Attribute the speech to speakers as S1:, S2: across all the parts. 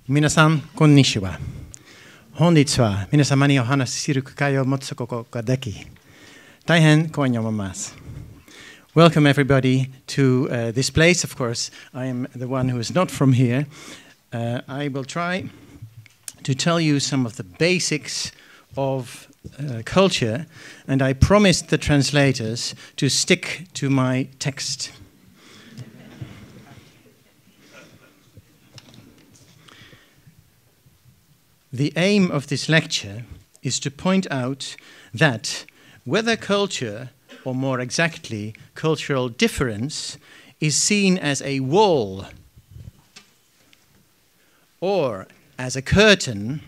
S1: Minasan, konnichiwa. Honditsu minasamani ni o hanasi shiru kai o motsukoko ga deki. Taihen konyomasu. Welcome everybody to this place. Of course, I am the one who is not from here. I will try to tell you some of the basics of culture, and I promised the translators to stick to my text. The aim of this lecture is to point out that whether culture, or more exactly, cultural difference, is seen as a wall or as a curtain,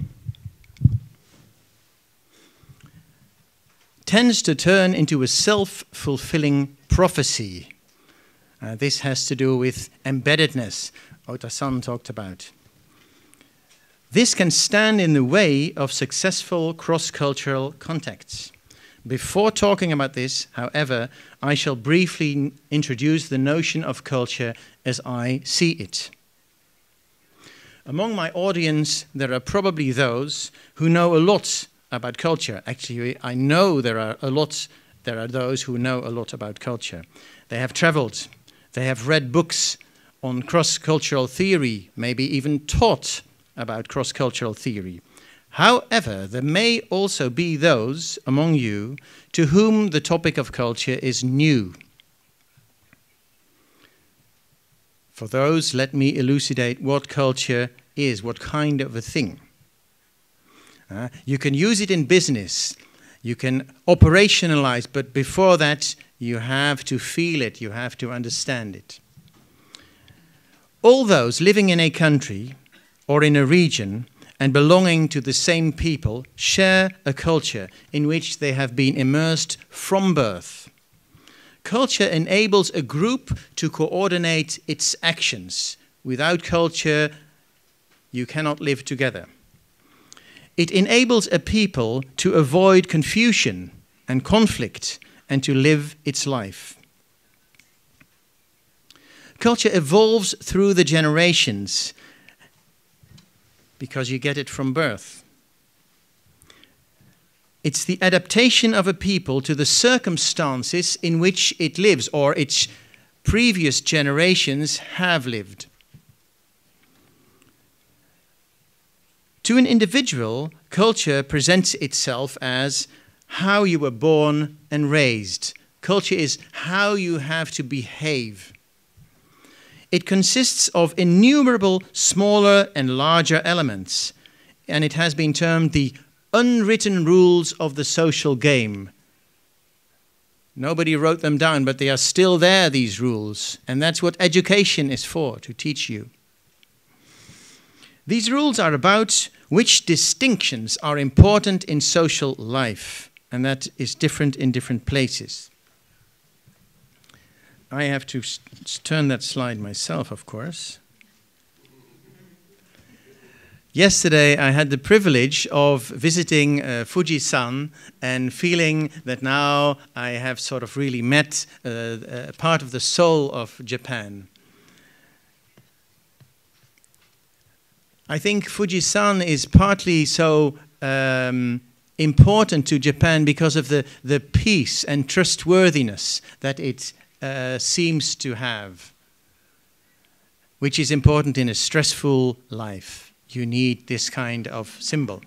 S1: tends to turn into a self-fulfilling prophecy. This has to do with embeddedness, Ota-san talked about. This can stand in the way of successful cross-cultural contacts. Before talking about this, however, I shall briefly introduce the notion of culture as I see it. Among my audience, there are probably those who know a lot about culture. Actually, I know there are those who know a lot about culture. They have traveled, they have read books on cross-cultural theory, maybe even taught about cross-cultural theory. However, there may also be those among you to whom the topic of culture is new. For those, let me elucidate what culture is, what kind of a thing. You can use it in business, you can operationalize, but before that you have to feel it, you have to understand it. All those living in a country or in a region and belonging to the same people share a culture in which they have been immersed from birth. Culture enables a group to coordinate its actions. Without culture, you cannot live together. It enables a people to avoid confusion and conflict and to live its life. Culture evolves through the generations because you get it from birth. It's the adaptation of a people to the circumstances in which it lives or its previous generations have lived. To an individual, culture presents itself as how you were born and raised. Culture is how you have to behave. It consists of innumerable smaller and larger elements, and it has been termed the unwritten rules of the social game. Nobody wrote them down, but they are still there, these rules, and that's what education is for, to teach you. These rules are about which distinctions are important in social life, and that is different in different places. I have to turn that slide myself, of course. Yesterday, I had the privilege of visiting Fuji-san and feeling that now I have sort of really met part of the soul of Japan. I think Fuji-san is partly so important to Japan because of the peace and trustworthiness that it seems to have, which is important in a stressful life. You need this kind of symbol.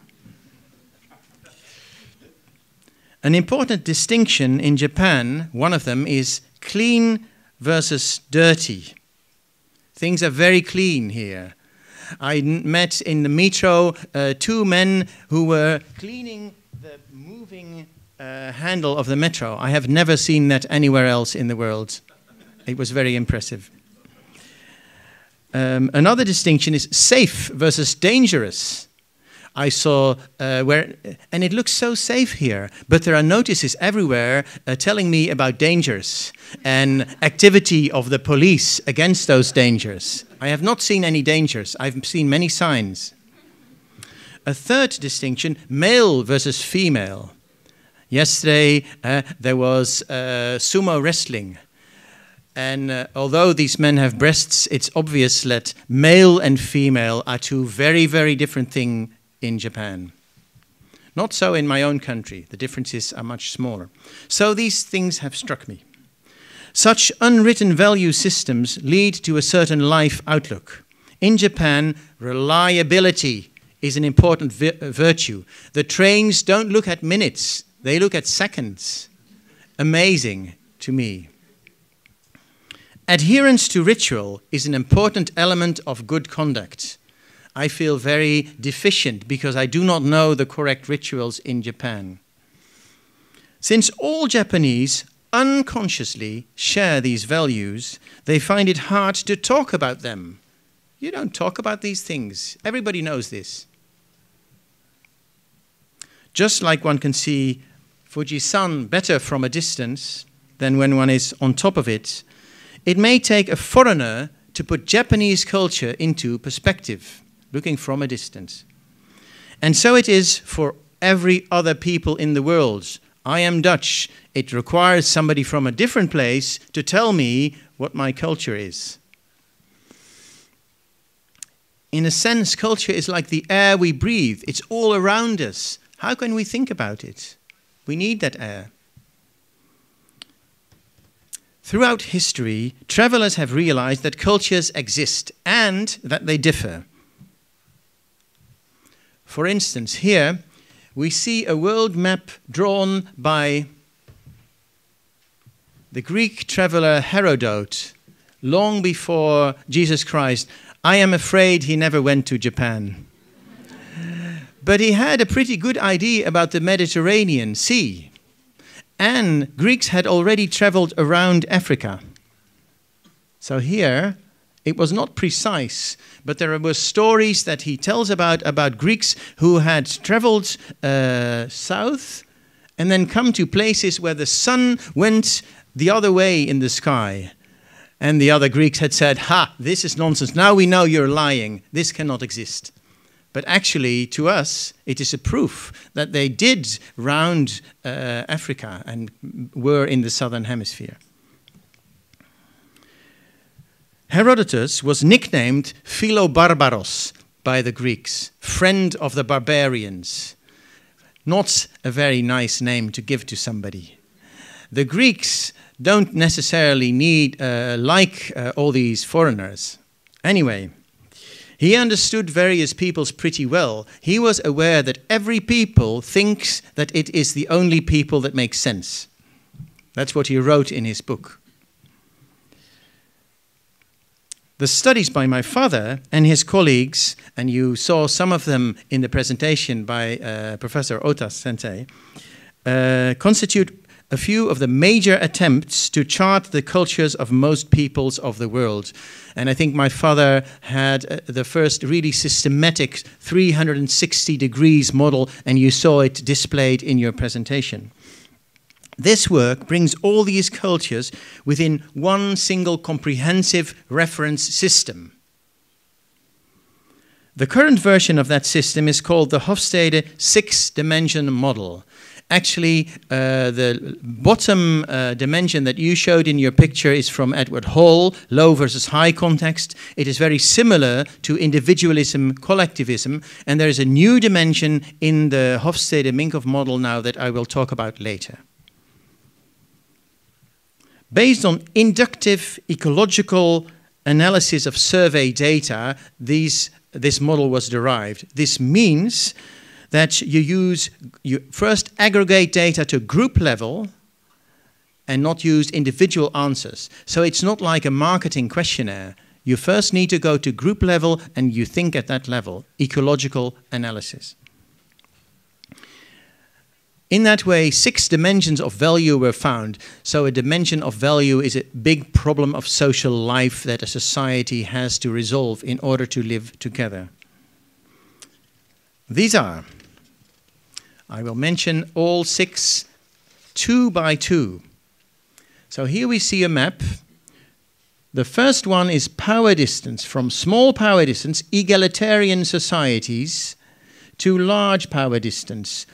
S1: An important distinction in Japan, one of them, is clean versus dirty. Things are very clean here. I met in the metro two men who were cleaning the moving handle of the metro. I have never seen that anywhere else in the world. It was very impressive. Another distinction is safe versus dangerous. I saw and it looks so safe here, but there are notices everywhere telling me about dangers and activity of the police against those dangers. I have not seen any dangers. I've seen many signs. A third distinction, male versus female. Yesterday there was sumo wrestling. And although these men have breasts, it's obvious that male and female are two very, very different things in Japan. Not so in my own country. The differences are much smaller. So these things have struck me. Such unwritten value systems lead to a certain life outlook. In Japan, reliability is an important virtue. The trains don't look at minutes, they look at seconds. Amazing to me. Adherence to ritual is an important element of good conduct. I feel very deficient because I do not know the correct rituals in Japan. Since all Japanese unconsciously share these values, they find it hard to talk about them. You don't talk about these things. Everybody knows this. Just like one can see Fujisan better from a distance than when one is on top of it, it may take a foreigner to put Japanese culture into perspective, looking from a distance. And so it is for every other people in the world. I am Dutch. It requires somebody from a different place to tell me what my culture is. In a sense, culture is like the air we breathe. It's all around us. How can we think about it? We need that air. Throughout history, travelers have realized that cultures exist and that they differ. For instance, here we see a world map drawn by the Greek traveler Herodotus long before Jesus Christ. I am afraid he never went to Japan. But he had a pretty good idea about the Mediterranean Sea. And Greeks had already traveled around Africa. So here, it was not precise, but there were stories that he tells about Greeks who had traveled south and then come to places where the sun went the other way in the sky. And the other Greeks had said, ha, this is nonsense. Now we know you're lying. This cannot exist. But actually, to us, it is a proof that they did round Africa and were in the southern hemisphere. Herodotus was nicknamed Philobarbaros by the Greeks, friend of the barbarians. Not a very nice name to give to somebody. The Greeks don't necessarily like all these foreigners. Anyway, he understood various peoples pretty well. He was aware that every people thinks that it is the only people that makes sense. That's what he wrote in his book. The studies by my father and his colleagues, and you saw some of them in the presentation by Professor Ota Sensei, constitute a few of the major attempts to chart the cultures of most peoples of the world. And I think my father had the first really systematic 360 degrees model, and you saw it displayed in your presentation. This work brings all these cultures within one single comprehensive reference system. The current version of that system is called the Hofstede 6-dimension model. Actually, the bottom dimension that you showed in your picture is from Edward Hall, low versus high context. It is very similar to individualism, collectivism, and there is a new dimension in the Hofstede-Minkoff model now that I will talk about later. Based on inductive ecological analysis of survey data, this model was derived. This means that you first aggregate data to group level and not use individual answers. So it's not like a marketing questionnaire. You first need to go to group level and you think at that level, ecological analysis. In that way, 6 dimensions of value were found. So a dimension of value is a big problem of social life that a society has to resolve in order to live together. These are, I will mention all 6, 2 by 2. So here we see a map. The first one is power distance, from small power distance, egalitarian societies, to large power distance,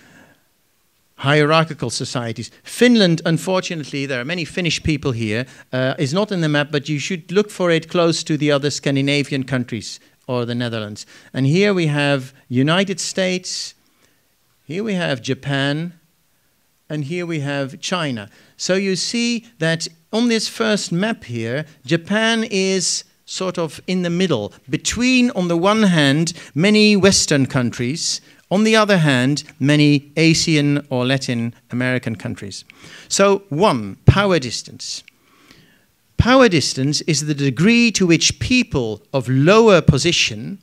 S1: hierarchical societies. Finland, unfortunately, there are many Finnish people here, is not in the map, but you should look for it close to the other Scandinavian countries or the Netherlands. And here we have United States, here we have Japan, and here we have China. So you see that on this first map here, Japan is sort of in the middle, between, on the one hand, many Western countries, on the other hand, many Asian or Latin American countries. So, 1, power distance. Power distance is the degree to which people of lower position,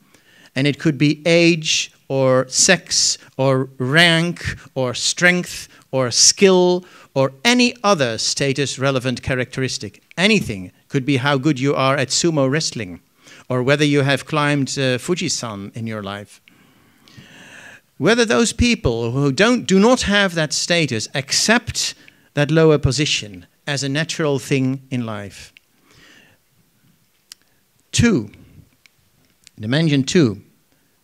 S1: and it could be age or sex or rank or strength or skill or any other status-relevant characteristic, anything, could be how good you are at sumo wrestling or whether you have climbed Fujisan in your life. Whether those people who do not have that status accept that lower position as a natural thing in life. 2, dimension 2.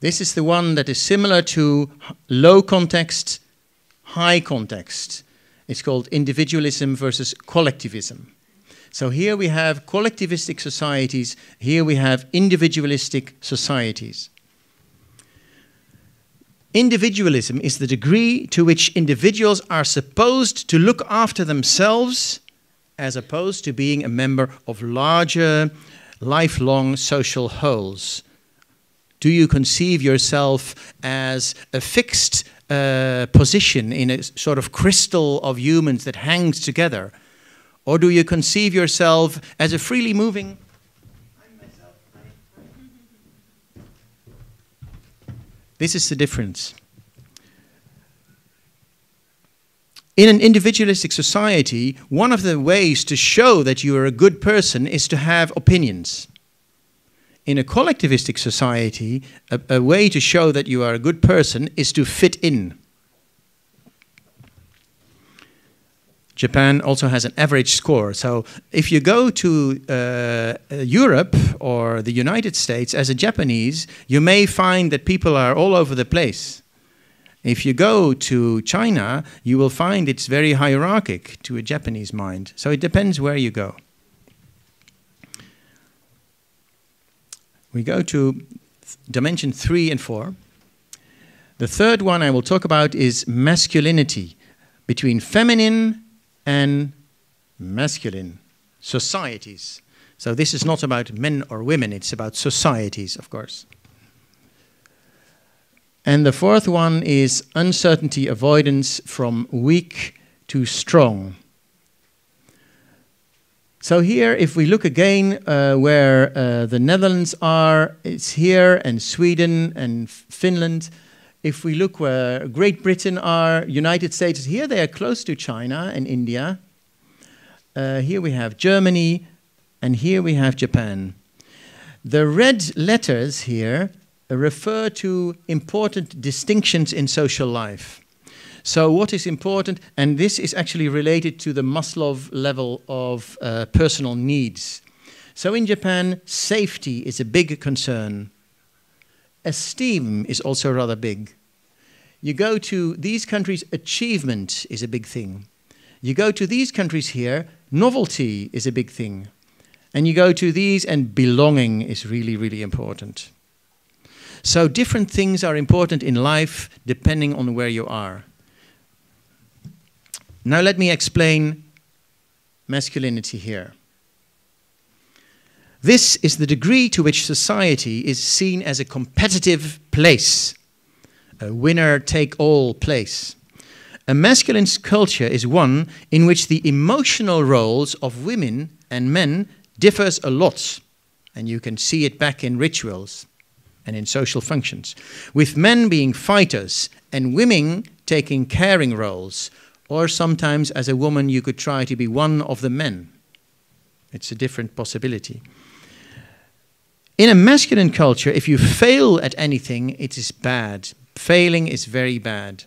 S1: This is the one that is similar to low context, high context. It's called individualism versus collectivism. So here we have collectivistic societies, here we have individualistic societies. Individualism is the degree to which individuals are supposed to look after themselves as opposed to being a member of larger, lifelong social wholes. Do you conceive yourself as a fixed position in a sort of crystal of humans that hangs together? Or do you conceive yourself as a freely moving... This is the difference. In an individualistic society, one of the ways to show that you are a good person is to have opinions. In a collectivistic society, a way to show that you are a good person is to fit in. Japan also has an average score. So if you go to Europe or the United States as a Japanese, you may find that people are all over the place. If you go to China, you will find it's very hierarchic to a Japanese mind. So it depends where you go. We go to dimension 3 and 4. The third one I will talk about is masculinity, between feminine and masculine societies. So this is not about men or women, it's about societies, of course. And the fourth one is uncertainty avoidance from weak to strong. So here, if we look again where the Netherlands are, it's here, and Sweden and Finland. If we look where Great Britain are, United States, here they are close to China and India. Here we have Germany, and here we have Japan. The red letters here refer to important distinctions in social life. So what is important, and this is actually related to the Maslow level of personal needs. So in Japan, safety is a big concern. Esteem is also rather big. You go to these countries, achievement is a big thing. You go to these countries here, novelty is a big thing. And you go to these, and belonging is really, really important. So different things are important in life depending on where you are. Now let me explain masculinity here. This is the degree to which society is seen as a competitive place, a winner-take-all place. A masculine culture is one in which the emotional roles of women and men differs a lot, and you can see it back in rituals and in social functions, with men being fighters and women taking caring roles, or sometimes as a woman you could try to be one of the men. It's a different possibility. In a masculine culture, if you fail at anything, it is bad. Failing is very bad.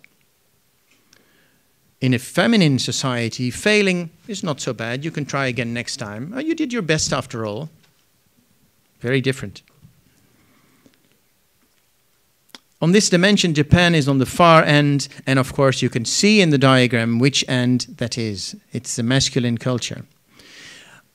S1: In a feminine society, failing is not so bad. You can try again next time. Oh, you did your best after all. Very different. On this dimension, Japan is on the far end, and of course you can see in the diagram which end that is. It's the masculine culture.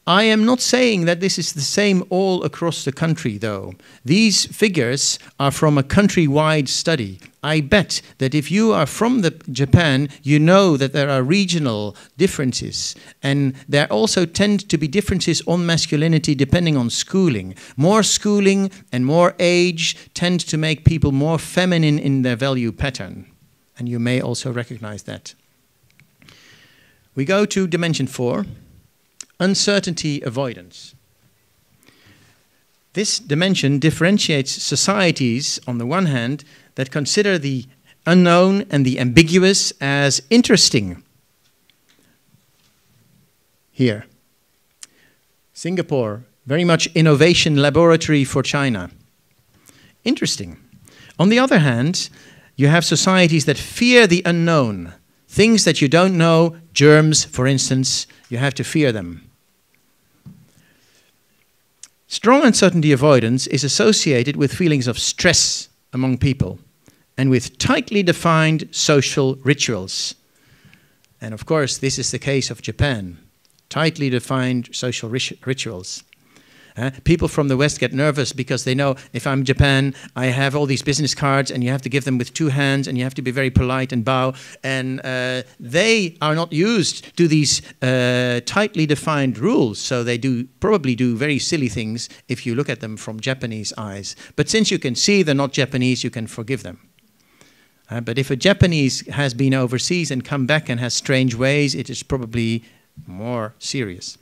S1: I am not saying that this is the same all across the country, though. These figures are from a countrywide study. I bet that if you are from Japan, you know that there are regional differences. And there also tend to be differences on masculinity depending on schooling. More schooling and more age tend to make people more feminine in their value pattern. And you may also recognize that. We go to dimension 4. Uncertainty avoidance. This dimension differentiates societies, on the one hand, that consider the unknown and the ambiguous as interesting. Here. Singapore, very much innovation laboratory for China. Interesting. On the other hand, you have societies that fear the unknown. Things that you don't know, germs, for instance, you have to fear them. Strong uncertainty avoidance is associated with feelings of stress among people and with tightly defined social rituals. And of course, this is the case of Japan. Tightly defined social rituals. People from the West get nervous because they know if I'm Japan, I have all these business cards and you have to give them with 2 hands and you have to be very polite and bow. And they are not used to these tightly defined rules. So they probably do very silly things if you look at them from Japanese eyes. But since you can see they're not Japanese, you can forgive them. But if a Japanese has been overseas and come back and has strange ways, it is probably more serious.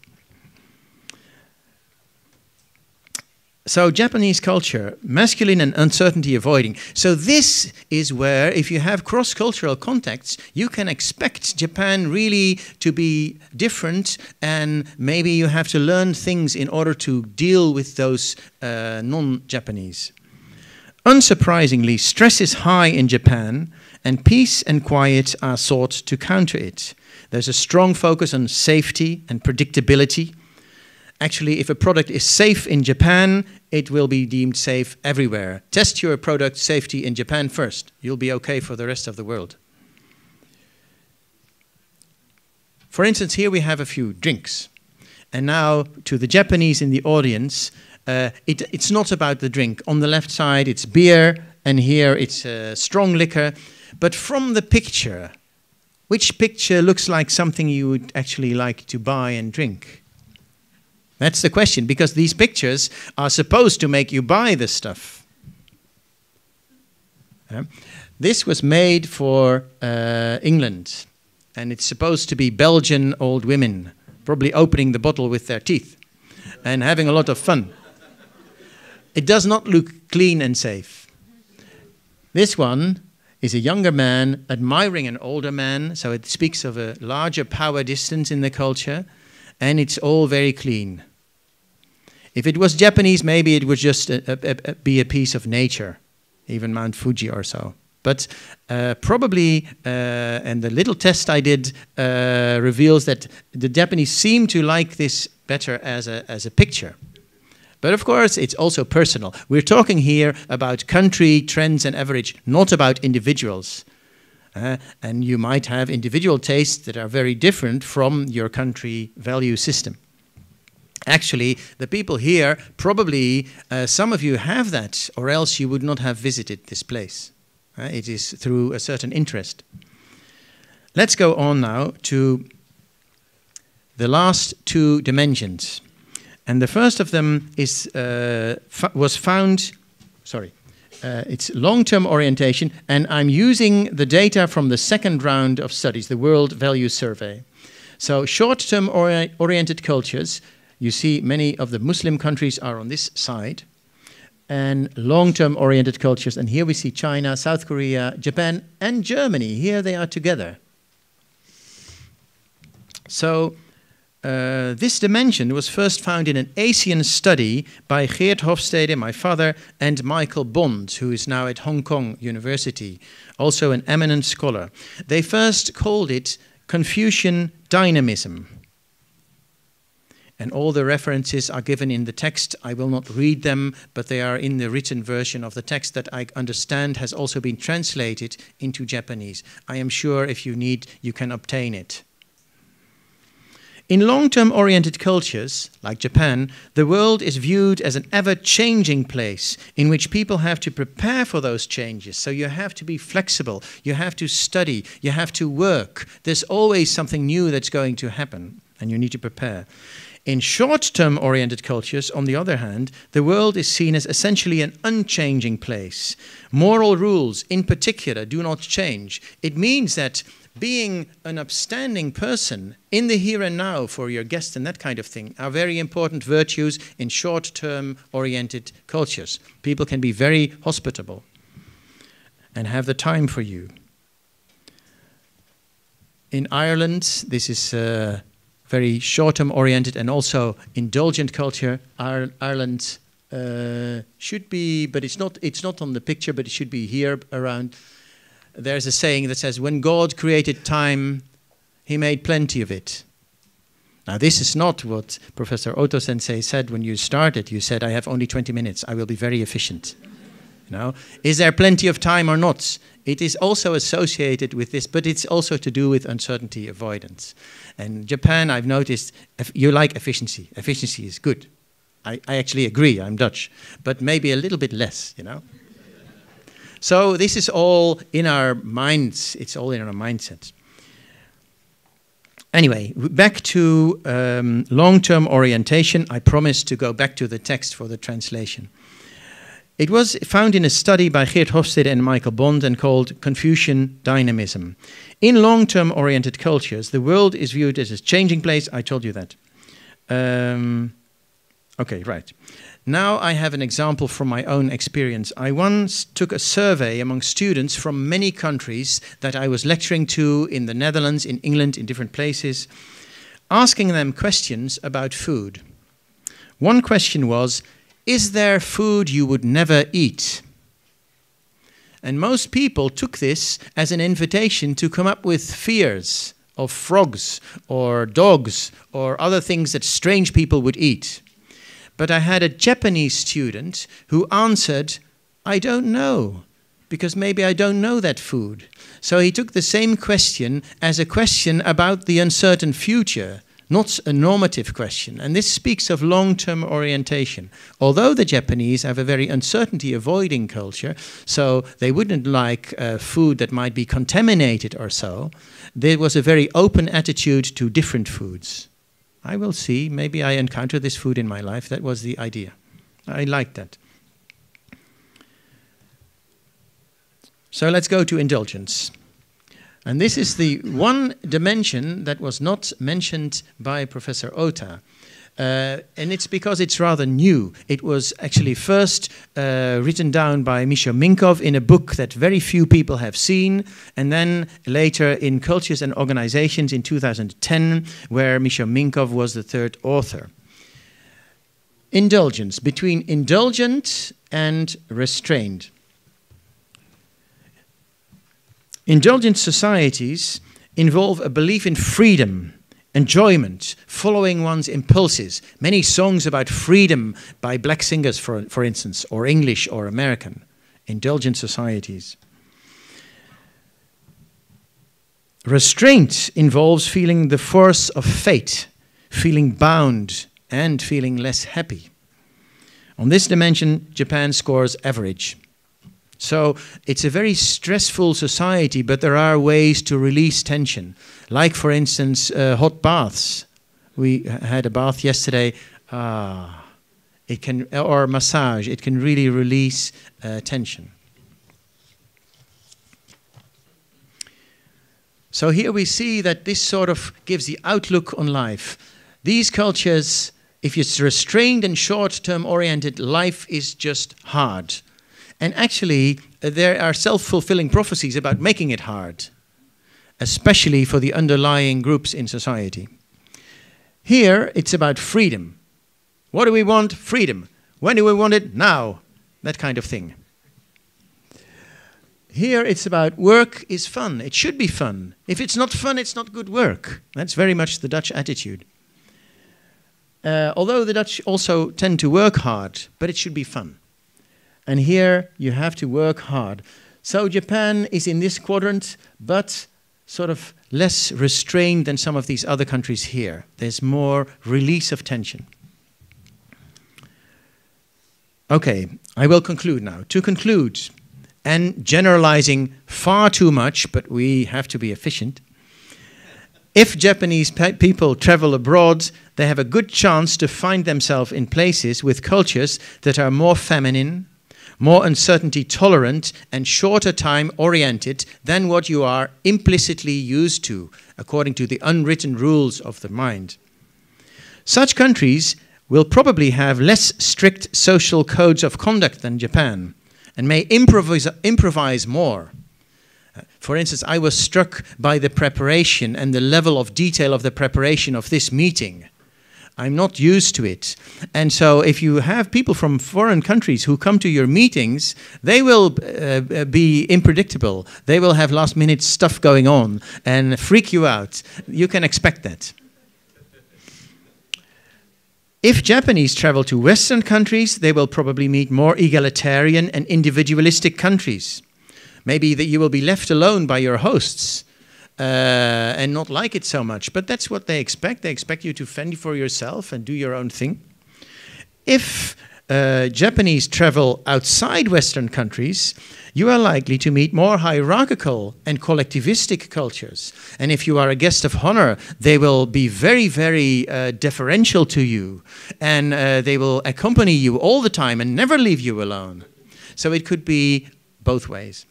S1: So Japanese culture, masculine and uncertainty avoiding. So this is where, if you have cross-cultural contacts, you can expect Japan really to be different, and maybe you have to learn things in order to deal with those non-Japanese. Unsurprisingly, stress is high in Japan, and peace and quiet are sought to counter it. There's a strong focus on safety and predictability. Actually, if a product is safe in Japan, it will be deemed safe everywhere. Test your product safety in Japan first. You'll be okay for the rest of the world. For instance, here we have a few drinks. And now, to the Japanese in the audience, it's not about the drink. On the left side, it's beer, and here it's strong liquor. But from the picture, which picture looks like something you would actually like to buy and drink? That's the question, because these pictures are supposed to make you buy this stuff. This was made for England, and it's supposed to be Belgian old women, probably opening the bottle with their teeth and having a lot of fun. It does not look clean and safe. This one is a younger man admiring an older man, so it speaks of a larger power distance in the culture. And it's all very clean. If it was Japanese, maybe it would just be a piece of nature, even Mount Fuji or so. But probably, and the little test I did reveals that the Japanese seem to like this better as a picture. But of course, it's also personal. We're talking here about country, trends, and average, not about individuals. And you might have individual tastes that are very different from your country value system. Actually, the people here, probably some of you have that, or else you would not have visited this place. It is through a certain interest. Let's go on now to the last 2 dimensions. And the first of them is it's long-term orientation, and I'm using the data from the second round of studies, the World Value Survey. So short-term oriented cultures, you see many of the Muslim countries are on this side, and long-term oriented cultures, and here we see China, South Korea, Japan, and Germany. Here they are together. So this dimension was first found in an Asian study by Gert Hofstede, my father, and Michael Bond, who is now at Hong Kong University, also an eminent scholar. They first called it Confucian dynamism. And all the references are given in the text. I will not read them, but they are in the written version of the text that I understand has also been translated into Japanese. I am sure if you need, you can obtain it. In long-term oriented cultures, like Japan, the world is viewed as an ever-changing place in which people have to prepare for those changes. So you have to be flexible, you have to study, you have to work. There's always something new that's going to happen, and you need to prepare. In short-term oriented cultures, on the other hand, the world is seen as essentially an unchanging place. Moral rules, in particular, do not change. It means that being an upstanding person in the here and now for your guests and that kind of thing are very important virtues in short-term oriented cultures. People can be very hospitable and have the time for you. In Ireland, this is very short-term oriented and also indulgent culture. Ireland should be, but it's not on the picture, but it should be here around. There's a saying that says, when God created time, he made plenty of it. Now, this is not what Professor Otto Sensei said when you started. You said, I have only 20 minutes. I will be very efficient. You know? Is there plenty of time or not? It is also associated with this, but it's also to do with uncertainty avoidance. And Japan, I've noticed, you like efficiency. Efficiency is good. I actually agree. I'm Dutch. But maybe a little bit less, you know? So this is all in our minds. It's all in our mindset. Anyway, back to long-term orientation. I promised to go back to the text for the translation. It was found in a study by Geert Hofstede and Michael Bond and called Confucian Dynamism. In long-term oriented cultures, the world is viewed as a changing place. I told you that. Okay, right. Now I have an example from my own experience. I once took a survey among students from many countries that I was lecturing to in the Netherlands, in England, in different places, asking them questions about food. One question was, is there food you would never eat? And most people took this as an invitation to come up with fears of frogs or dogs or other things that strange people would eat. But I had a Japanese student who answered, I don't know, because maybe I don't know that food. So he took the same question as a question about the uncertain future, not a normative question. And this speaks of long-term orientation. Although the Japanese have a very uncertainty-avoiding culture, so they wouldn't like food that might be contaminated or so, there was a very open attitude to different foods. I will see. Maybe I encounter this food in my life. That was the idea. I liked that. So let's go to indulgence. And this is the one dimension that was not mentioned by Professor Ota. And it's because it's rather new. It was actually first written down by Misha Minkov in a book that very few people have seen, and then later in Cultures and Organizations in 2010, where Misha Minkov was the third author. Indulgence, between indulgent and restrained. Indulgent societies involve a belief in freedom, enjoyment, following one's impulses. Many songs about freedom by black singers, for instance, or English or American. Indulgent societies. Restraint involves feeling the force of fate, feeling bound, and feeling less happy. On this dimension, Japan scores average. So it's a very stressful society, but there are ways to release tension. Like, for instance, hot baths. We had a bath yesterday. It can, or massage. It can really release tension. So here we see that this sort of gives the outlook on life. These cultures, if it's restrained and short-term oriented, life is just hard. And actually, there are self-fulfilling prophecies about making it hard, especially for the underlying groups in society. Here, it's about freedom. What do we want? Freedom. When do we want it? Now. That kind of thing. Here, it's about work is fun. It should be fun. If it's not fun, it's not good work. That's very much the Dutch attitude. although the Dutch also tend to work hard, but it should be fun. And here you have to work hard. So Japan is in this quadrant, but sort of less restrained than some of these other countries here. There's more release of tension. Okay, I will conclude now. To conclude, and generalizing far too much, but we have to be efficient, if Japanese people travel abroad, they have a good chance to find themselves in places with cultures that are more feminine, more uncertainty tolerant, and shorter time oriented than what you are implicitly used to, according to the unwritten rules of the mind. Such countries will probably have less strict social codes of conduct than Japan, and may improvise more. For instance, I was struck by the preparation and the level of detail of the preparation of this meeting. I'm not used to it. And so if you have people from foreign countries who come to your meetings, they will be unpredictable. They will have last-minute stuff going on and freak you out. You can expect that. If Japanese travel to Western countries, they will probably meet more egalitarian and individualistic countries. Maybe that you will be left alone by your hosts and not like it so much. But that's what they expect. They expect you to fend for yourself and do your own thing. If Japanese travel outside Western countries, you are likely to meet more hierarchical and collectivistic cultures. And if you are a guest of honor, they will be very, very deferential to you. And they will accompany you all the time and never leave you alone. So it could be both ways.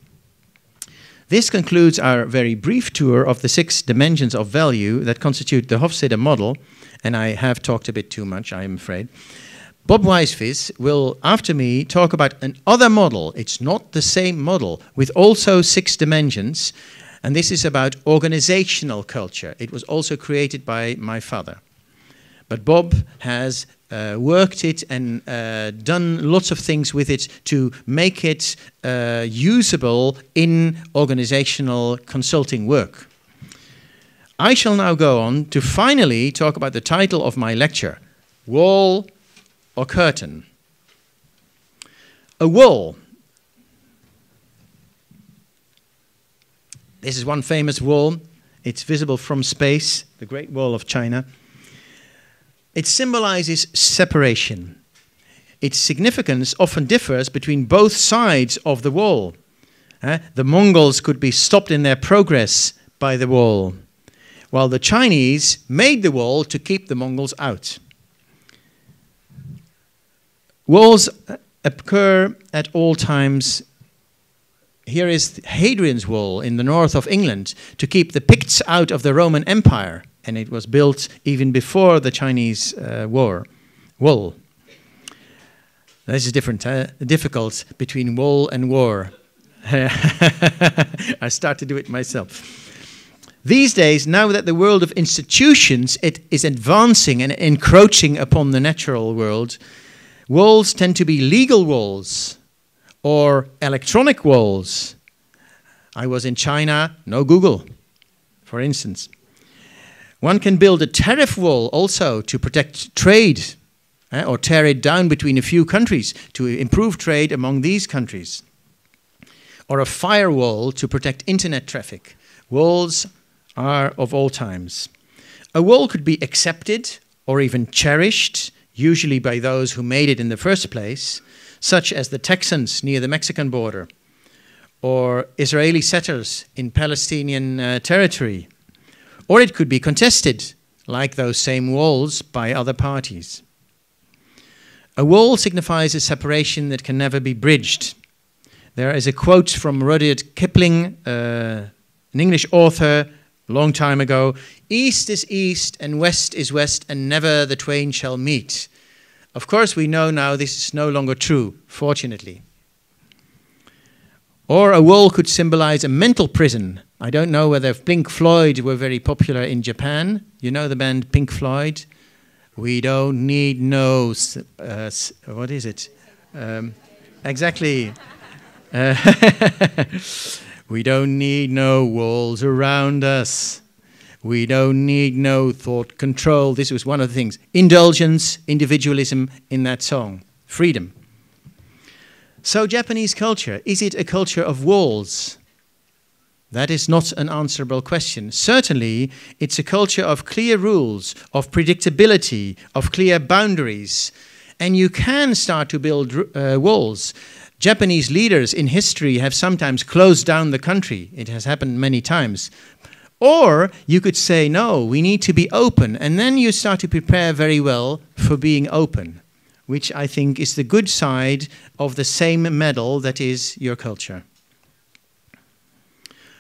S1: This concludes our very brief tour of the 6 dimensions of value that constitute the Hofstede model. And I have talked a bit too much, I am afraid. Bob Weisvis will, after me, talk about another model. It's not the same model, with also 6 dimensions. And this is about organizational culture. It was also created by my father. But Bob has worked it and done lots of things with it to make it usable in organizational consulting work. I shall now go on to finally talk about the title of my lecture, Wall or Curtain. A wall. This is one famous wall. It's visible from space, the Great Wall of China. It symbolizes separation. Its significance often differs between both sides of the wall. The Mongols could be stopped in their progress by the wall, while the Chinese made the wall to keep the Mongols out. Walls occur at all times. Here is Hadrian's Wall in the north of England to keep the Picts out of the Roman Empire. And it was built even before the Chinese wall. This is difficult between wall and war. I start to do it myself. These days, now that the world of institutions is advancing and encroaching upon the natural world, walls tend to be legal walls or electronic walls. I was in China, no Google, for instance. One can build a tariff wall also to protect trade, or tear it down between a few countries to improve trade among these countries. Or a firewall to protect internet traffic. Walls are of all times. A wall could be accepted or even cherished, usually by those who made it in the first place, such as the Texans near the Mexican border, or Israeli settlers in Palestinian territory. Or it could be contested, like those same walls, by other parties. A wall signifies a separation that can never be bridged. There is a quote from Rudyard Kipling, an English author, a long time ago, "East is east and west is west, and never the twain shall meet." Of course, we know now this is no longer true, fortunately. Or a wall could symbolize a mental prison. I don't know whether Pink Floyd were very popular in Japan. You know the band Pink Floyd? We don't need no... what is it? Exactly. We don't need no walls around us. We don't need no thought control. This was one of the things. Indulgence, individualism in that song. Freedom. So Japanese culture, is it a culture of walls? That is not an answerable question. Certainly, it's a culture of clear rules, of predictability, of clear boundaries. And you can start to build walls. Japanese leaders in history have sometimes closed down the country. It has happened many times. Or you could say, no, we need to be open. And then you start to prepare very well for being open, which I think is the good side of the same medal that is your culture.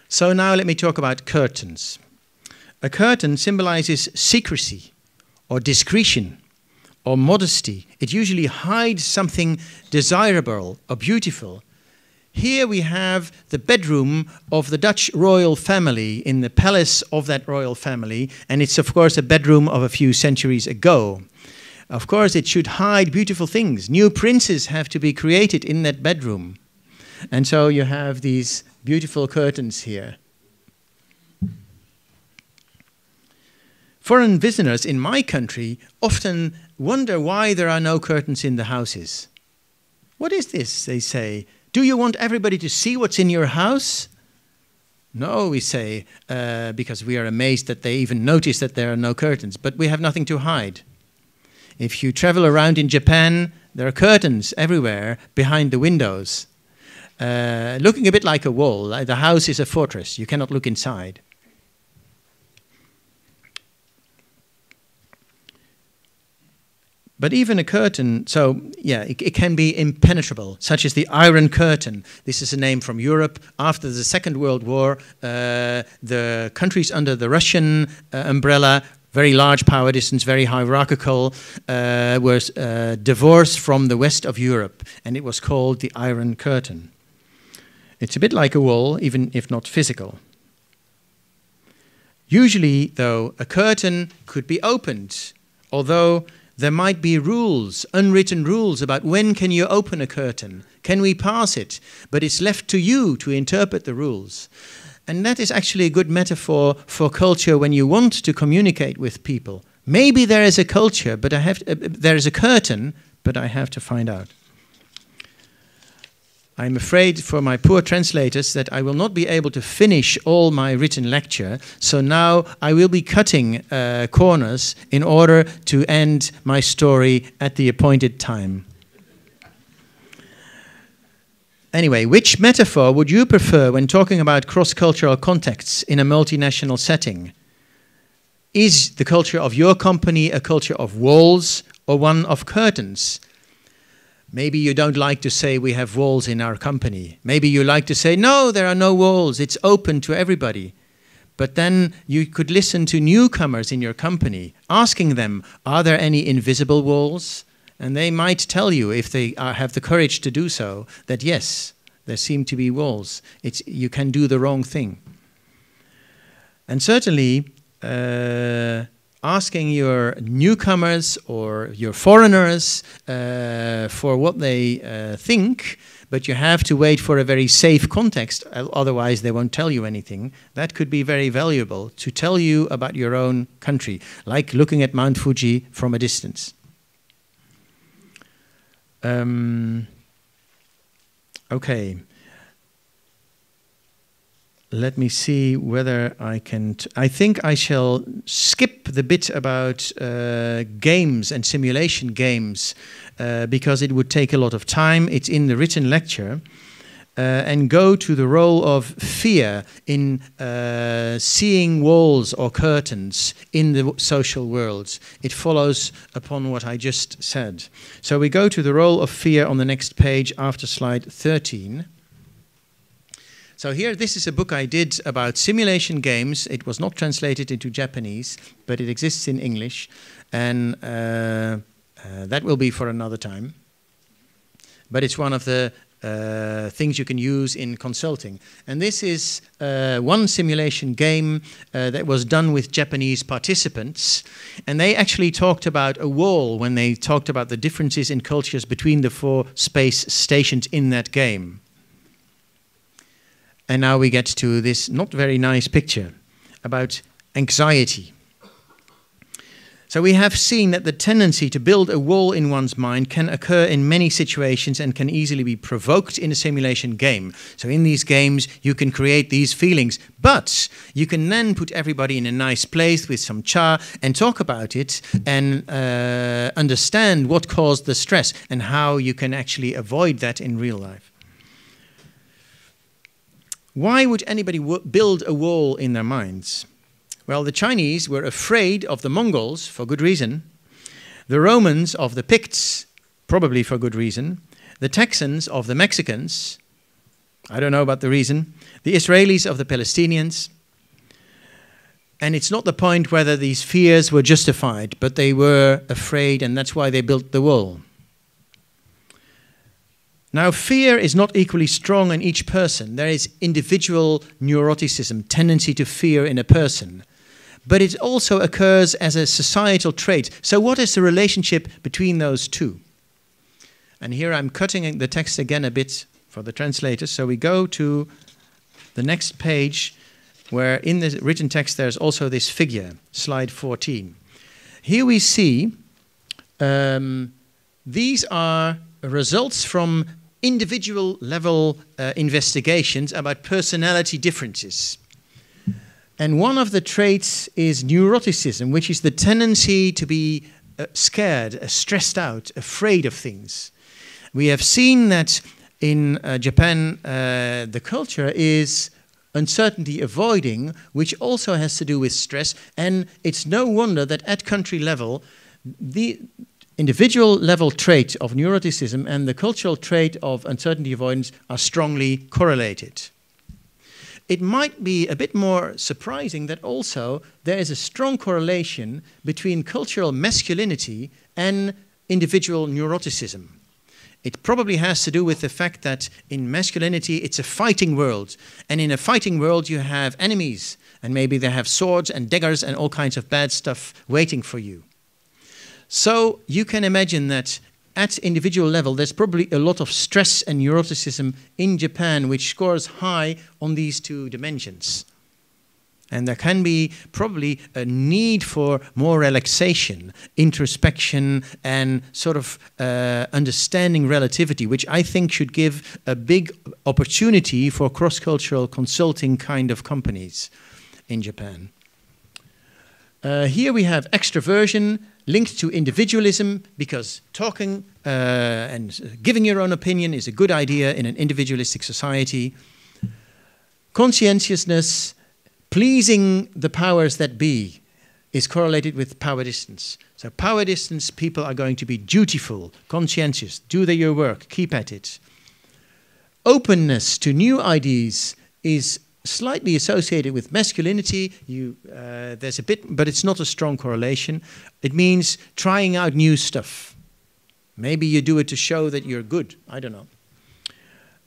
S1: So now let me talk about curtains. A curtain symbolizes secrecy or discretion or modesty. It usually hides something desirable or beautiful. Here we have the bedroom of the Dutch royal family in the palace of that royal family, and it's of course a bedroom of a few centuries ago. Of course it should hide beautiful things. New princes have to be created in that bedroom. And so you have these beautiful curtains here. Foreign visitors in my country often wonder why there are no curtains in the houses. What is this, they say. Do you want everybody to see what's in your house? No, we say, because we are amazed that they even notice that there are no curtains, but we have nothing to hide. If you travel around in Japan, there are curtains everywhere behind the windows. Looking a bit like a wall. The house is a fortress. You cannot look inside. But even a curtain, so yeah, it can be impenetrable, such as the Iron Curtain. This is a name from Europe. After the Second World War, the countries under the Russian umbrella, very large power distance, very hierarchical, was divorced from the west of Europe, and it was called the Iron Curtain. It's a bit like a wall, even if not physical. Usually, though, a curtain could be opened, although there might be rules, unwritten rules about when can you open a curtain, can we pass it, but it's left to you to interpret the rules. And that is actually a good metaphor for culture when you want to communicate with people. Maybe there is a culture, but there is a curtain, but I have to find out. I'm afraid for my poor translators that I will not be able to finish all my written lecture, so now I will be cutting corners in order to end my story at the appointed time. Anyway, which metaphor would you prefer when talking about cross-cultural contexts in a multinational setting? Is the culture of your company a culture of walls or one of curtains? Maybe you don't like to say we have walls in our company. Maybe you like to say, no, there are no walls, it's open to everybody. But then you could listen to newcomers in your company, asking them, are there any invisible walls? And they might tell you, if they have the courage to do so, that yes, there seem to be walls. You can do the wrong thing. And certainly, asking your newcomers or your foreigners for what they think, but you have to wait for a very safe context, otherwise they won't tell you anything. That could be very valuable to tell you about your own country, like looking at Mount Fuji from a distance. Okay. Let me see whether I can... I think I shall skip the bit about games and simulation games because it would take a lot of time. It's in the written lecture. And go to the role of fear in seeing walls or curtains in the social worlds. It follows upon what I just said. So we go to the role of fear on the next page after slide 13. So here, this is a book I did about simulation games. It was not translated into Japanese, but it exists in English. And that will be for another time. But it's one of the things you can use in consulting. And this is one simulation game that was done with Japanese participants. And they actually talked about a wall when they talked about the differences in cultures between the 4 space stations in that game. And now we get to this not very nice picture about anxiety. So we have seen that the tendency to build a wall in one's mind can occur in many situations and can easily be provoked in a simulation game. So in these games, you can create these feelings, but you can then put everybody in a nice place with some cha and talk about it and understand what caused the stress and how you can actually avoid that in real life. Why would anybody build a wall in their minds? Well, the Chinese were afraid of the Mongols for good reason, the Romans of the Picts, probably for good reason, the Texans of the Mexicans, I don't know about the reason, the Israelis of the Palestinians. And it's not the point whether these fears were justified, but they were afraid, and that's why they built the wall. Now, fear is not equally strong in each person. There is individual neuroticism, tendency to fear in a person. But it also occurs as a societal trait. So what is the relationship between those two? And here I'm cutting the text again a bit for the translators. So we go to the next page, where in the written text there's also this figure, slide 14. Here we see these are results from individual level investigations about personality differences. And one of the traits is neuroticism, which is the tendency to be scared, stressed out, afraid of things. We have seen that in Japan, the culture is uncertainty avoiding, which also has to do with stress. And it's no wonder that at country level, the individual level trait of neuroticism and the cultural trait of uncertainty avoidance are strongly correlated. It might be a bit more surprising that also there is a strong correlation between cultural masculinity and individual neuroticism. It probably has to do with the fact that in masculinity it's a fighting world, and in a fighting world you have enemies, and maybe they have swords and daggers and all kinds of bad stuff waiting for you. So you can imagine that at individual level, there's probably a lot of stress and neuroticism in Japan, which scores high on these two dimensions. And there can be probably a need for more relaxation, introspection, and sort of understanding relativity, which I think should give a big opportunity for cross-cultural consulting kind of companies in Japan. Here we have extroversion linked to individualism, because talking and giving your own opinion is a good idea in an individualistic society. Conscientiousness, pleasing the powers that be, is correlated with power distance. So power distance people are going to be dutiful, conscientious, do their work, keep at it. Openness to new ideas is slightly associated with masculinity. There's a bit, but it's not a strong correlation. It means trying out new stuff. Maybe you do it to show that you're good. I don't know.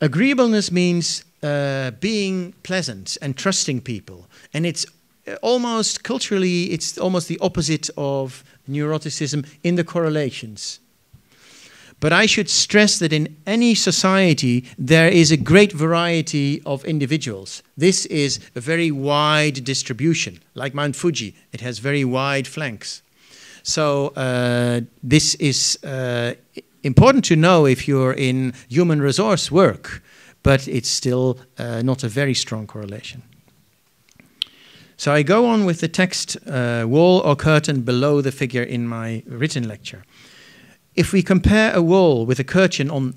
S1: Agreeableness means being pleasant and trusting people. And it's almost culturally, it's almost the opposite of neuroticism in the correlations. But I should stress that in any society, there is a great variety of individuals. This is a very wide distribution, like Mount Fuji. It has very wide flanks. So this is important to know if you're in human resource work, but it's still not a very strong correlation. So I go on with the text, wall or curtain below the figure in my written lecture. If we compare a wall with a curtain on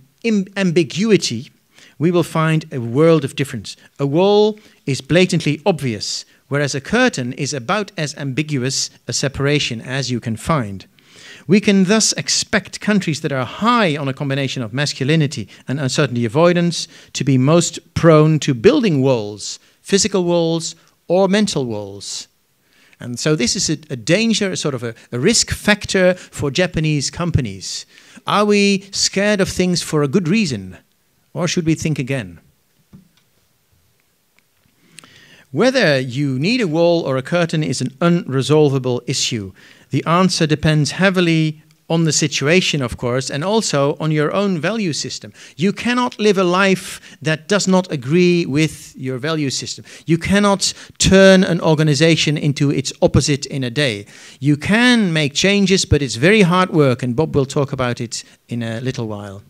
S1: ambiguity, we will find a world of difference. A wall is blatantly obvious, whereas a curtain is about as ambiguous a separation as you can find. We can thus expect countries that are high on a combination of masculinity and uncertainty avoidance to be most prone to building walls, physical walls or mental walls. And so this is a danger, sort of a risk factor for Japanese companies. Are we scared of things for a good reason, or should we think again? Whether you need a wall or a curtain is an unresolvable issue. The answer depends heavily on the situation, of course, and also on your own value system. You cannot live a life that does not agree with your value system. You cannot turn an organization into its opposite in a day. You can make changes, but it's very hard work, and Bob will talk about it in a little while.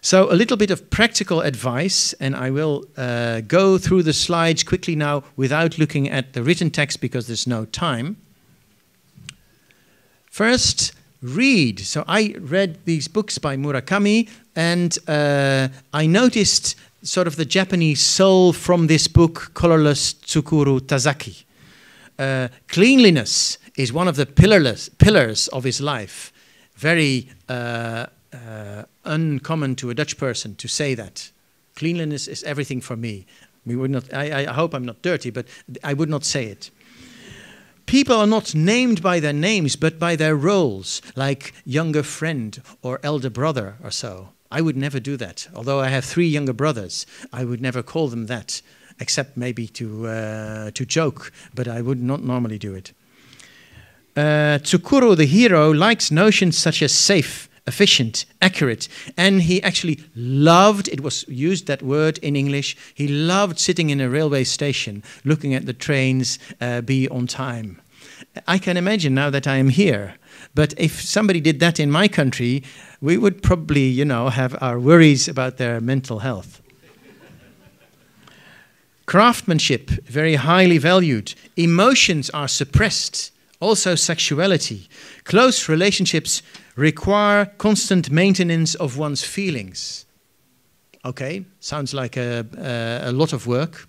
S1: So a little bit of practical advice, and I will go through the slides quickly now without looking at the written text because there's no time. First, read. So I read these books by Murakami, and I noticed sort of the Japanese soul from this book, Colorless Tsukuru Tazaki. Cleanliness is one of the pillars of his life. Very uncommon to a Dutch person to say that. Cleanliness is everything for me. We would not. I hope I'm not dirty, but I would not say it. People are not named by their names, but by their roles, like younger friend or elder brother or so. I would never do that. Although I have 3 younger brothers, I would never call them that, except maybe to joke, but I would not normally do it. Tsukuru, the hero, likes notions such as safe, efficient, accurate, and he actually loved, it was used that word in English, he loved sitting in a railway station, looking at the trains be on time. I can imagine now that I am here, but if somebody did that in my country, we would probably, you know, have our worries about their mental health. Craftsmanship, very highly valued. Emotions are suppressed. Also sexuality. Close relationships require constant maintenance of one's feelings. Okay, sounds like a lot of work.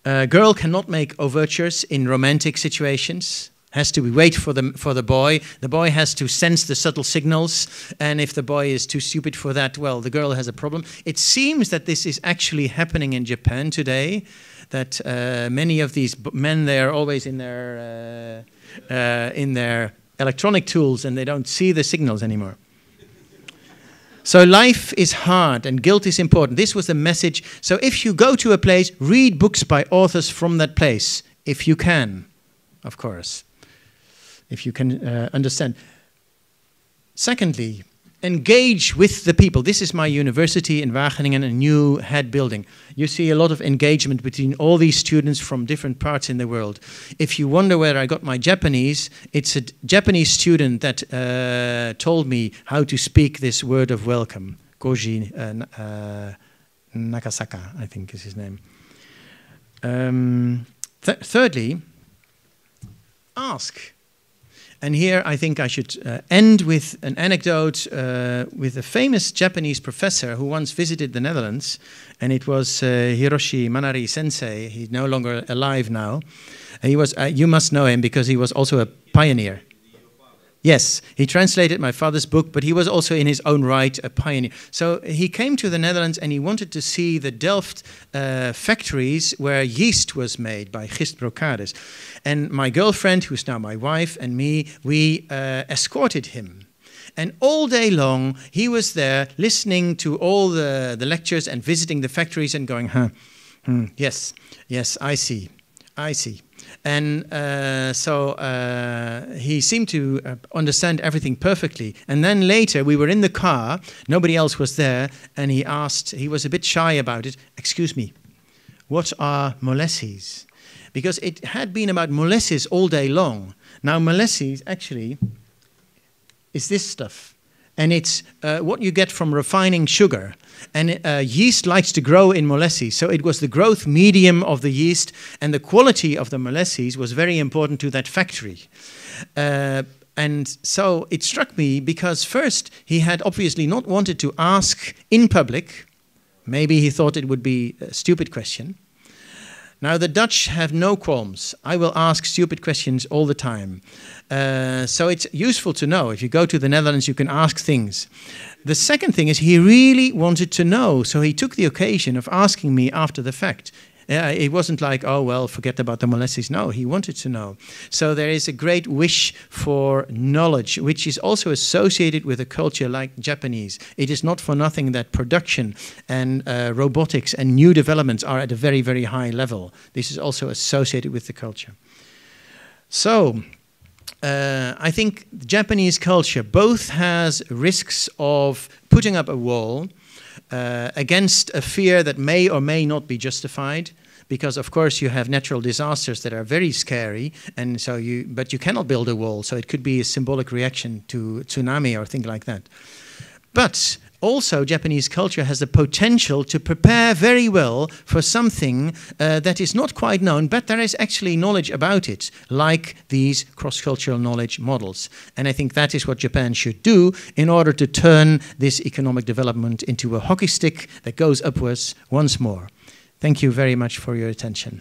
S1: A girl cannot make overtures in romantic situations. Has to wait for the boy. The boy has to sense the subtle signals, and if the boy is too stupid for that, well, the girl has a problem. It seems that this is actually happening in Japan today, that many of these men, they are always in their electronic tools, and they don't see the signals anymore. So life is hard, and guilt is important. This was the message. So if you go to a place, read books by authors from that place, if you can, of course. If you can understand. Secondly, engage with the people. This is my university in Wageningen, a new head building. You see a lot of engagement between all these students from different parts in the world. If you wonder where I got my Japanese, it's a Japanese student that told me how to speak this word of welcome. Koji Nakasaka, I think is his name. Thirdly, ask. And here I think I should end with an anecdote with a famous Japanese professor who once visited the Netherlands, and it was Hiroshi Manari Sensei. He's no longer alive now. He was, you must know him because he was also a pioneer. Yes, he translated my father's book, but he was also in his own right a pioneer. So he came to the Netherlands and he wanted to see the Delft factories where yeast was made by Gist Brocades. And my girlfriend, who's now my wife, and me, we escorted him. And all day long, he was there listening to all the lectures and visiting the factories and going, yes, I see. And so he seemed to understand everything perfectly. And then later, we were in the car, nobody else was there, and he asked, he was a bit shy about it, excuse me, what are molasses? Because it had been about molasses all day long. Now molasses actually is this stuff. And it's what you get from refining sugar. And yeast likes to grow in molasses. So it was the growth medium of the yeast, and the quality of the molasses was very important to that factory. And so it struck me because first he had obviously not wanted to ask in public. Maybe he thought it would be a stupid question. Now, the Dutch have no qualms. I will ask stupid questions all the time. So it's useful to know. If you go to the Netherlands, you can ask things. The second thing is he really wanted to know. So he took the occasion of asking me after the fact. It wasn't like, oh, well, forget about the molasses. No, he wanted to know. So there is a great wish for knowledge, which is also associated with a culture like Japanese. It is not for nothing that production and robotics and new developments are at a very, very high level. This is also associated with the culture. So I think the Japanese culture both has risks of putting up a wall against a fear that may or may not be justified, because of course you have natural disasters that are very scary, and so but you cannot build a wall, so it could be a symbolic reaction to tsunami or things like that. But also, Japanese culture has the potential to prepare very well for something that is not quite known, but there is actually knowledge about it, like these cross-cultural knowledge models. And I think that is what Japan should do in order to turn this economic development into a hockey stick that goes upwards once more. Thank you very much for your attention.